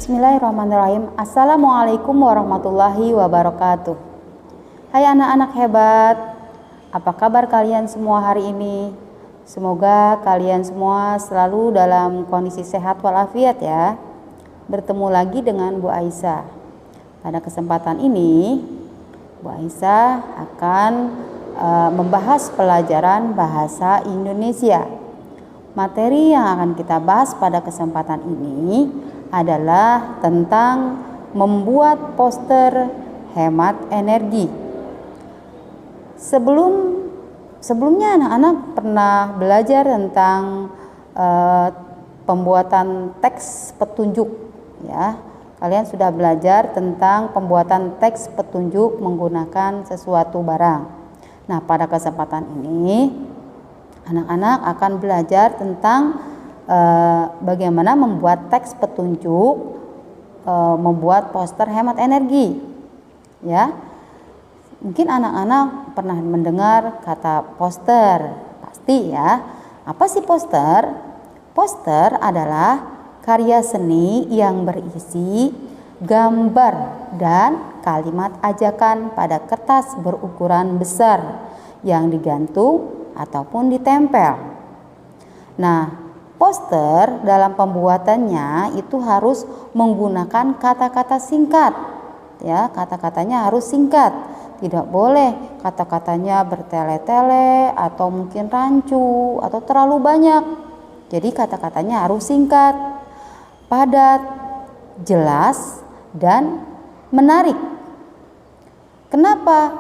Bismillahirrahmanirrahim. Assalamualaikum warahmatullahi wabarakatuh. Hai anak-anak hebat, apa kabar kalian semua hari ini? Semoga kalian semua selalu dalam kondisi sehat walafiat ya. Bertemu lagi dengan Bu Aisyah. Pada kesempatan ini, Bu Aisyah akan membahas pelajaran bahasa Indonesia. Materi yang akan kita bahas pada kesempatan ini adalah tentang membuat poster hemat energi. Sebelumnya anak-anak pernah belajar tentang pembuatan teks petunjuk ya. Kalian sudah belajar tentang pembuatan teks petunjuk menggunakan sesuatu barang. Nah, pada kesempatan ini anak-anak akan belajar tentang bagaimana membuat teks petunjuk membuat poster hemat energi ya. Mungkin anak-anak pernah mendengar kata poster, pasti ya. Apa sih poster? Poster adalah karya seni yang berisi gambar dan kalimat ajakan pada kertas berukuran besar yang digantung ataupun ditempel. Nah, poster dalam pembuatannya itu harus menggunakan kata-kata singkat. Ya, kata-katanya harus singkat. Tidak boleh kata-katanya bertele-tele atau mungkin rancu atau terlalu banyak. Jadi kata-katanya harus singkat, padat, jelas, dan menarik. Kenapa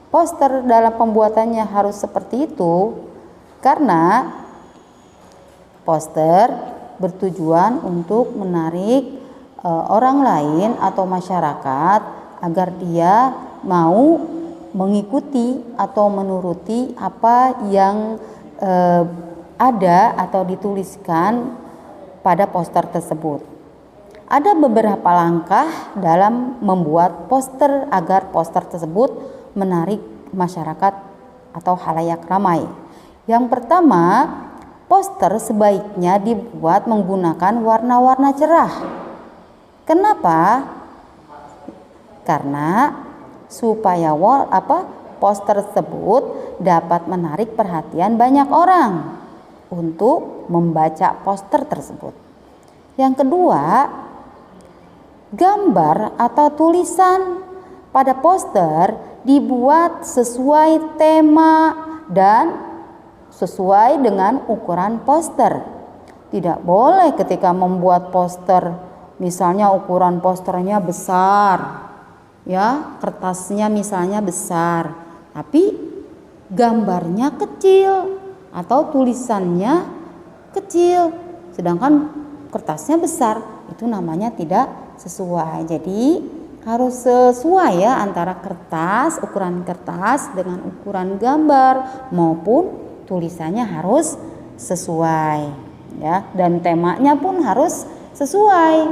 poster dalam pembuatannya harus seperti itu? Karena poster bertujuan untuk menarik orang lain atau masyarakat agar dia mau mengikuti atau menuruti apa yang ada atau dituliskan pada poster tersebut. Ada beberapa langkah dalam membuat poster agar poster tersebut menarik masyarakat atau khalayak ramai. Yang pertama, poster sebaiknya dibuat menggunakan warna-warna cerah. Kenapa? Karena supaya poster tersebut dapat menarik perhatian banyak orang untuk membaca poster tersebut. Yang kedua, gambar atau tulisan pada poster dibuat sesuai tema dan sesuai dengan ukuran poster. Tidak boleh ketika membuat poster, misalnya ukuran posternya besar, ya, kertasnya misalnya besar, tapi gambarnya kecil atau tulisannya kecil, sedangkan kertasnya besar, itu namanya tidak sesuai. Jadi harus sesuai ya antara ukuran kertas dengan ukuran gambar maupun tulisannya harus sesuai ya, dan temanya pun harus sesuai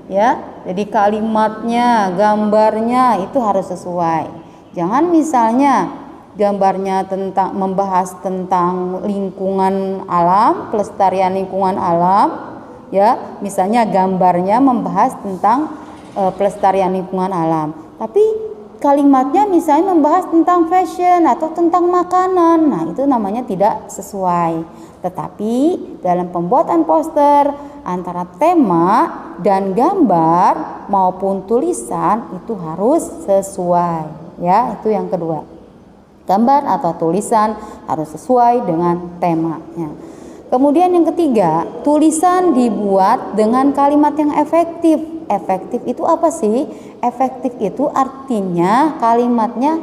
ya. Jadi kalimatnya, gambarnya itu harus sesuai. Jangan misalnya gambarnya membahas tentang lingkungan alam, pelestarian lingkungan alam ya, misalnya gambarnya membahas tentang pelestarian lingkungan alam, tapi kalimatnya misalnya membahas tentang fashion atau tentang makanan. Nah, itu namanya tidak sesuai. Tetapi dalam pembuatan poster antara tema dan gambar maupun tulisan itu harus sesuai ya. Itu yang kedua. Gambar atau tulisan harus sesuai dengan temanya. Kemudian yang ketiga, tulisan dibuat dengan kalimat yang efektif. Efektif itu apa sih? Efektif itu artinya kalimatnya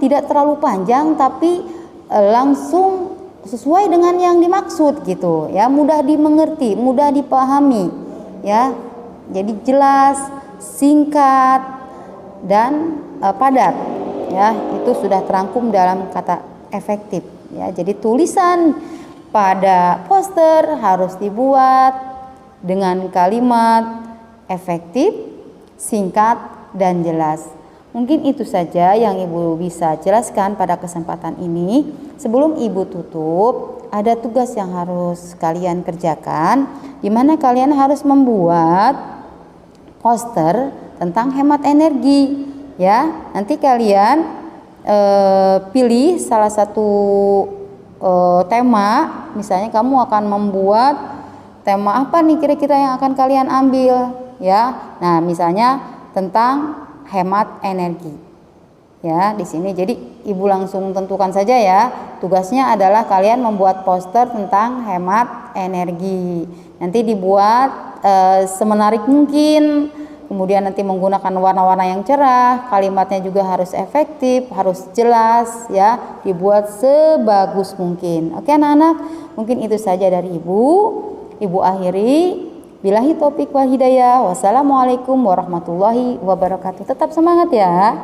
tidak terlalu panjang tapi langsung sesuai dengan yang dimaksud gitu ya, mudah dimengerti, mudah dipahami ya. Jadi jelas, singkat, dan padat ya. Itu sudah terangkum dalam kata efektif ya. Jadi tulisan pada poster harus dibuat dengan kalimat efektif, singkat, dan jelas. Mungkin itu saja yang Ibu bisa jelaskan pada kesempatan ini. Sebelum Ibu tutup, ada tugas yang harus kalian kerjakan, di mana kalian harus membuat poster tentang hemat energi ya. Nanti kalian pilih salah satu tema, misalnya kamu akan membuat tema apa nih kira-kira yang akan kalian ambil ya. Nah, misalnya tentang hemat energi. Ya, di sini jadi Ibu langsung tentukan saja ya. Tugasnya adalah kalian membuat poster tentang hemat energi. Nanti dibuat semenarik mungkin. Kemudian nanti menggunakan warna-warna yang cerah, kalimatnya juga harus efektif, harus jelas ya, dibuat sebagus mungkin. Oke anak-anak, mungkin itu saja dari Ibu. Ibu akhiri, billahi taufik wal hidayah. Wassalamualaikum warahmatullahi wabarakatuh. Tetap semangat ya.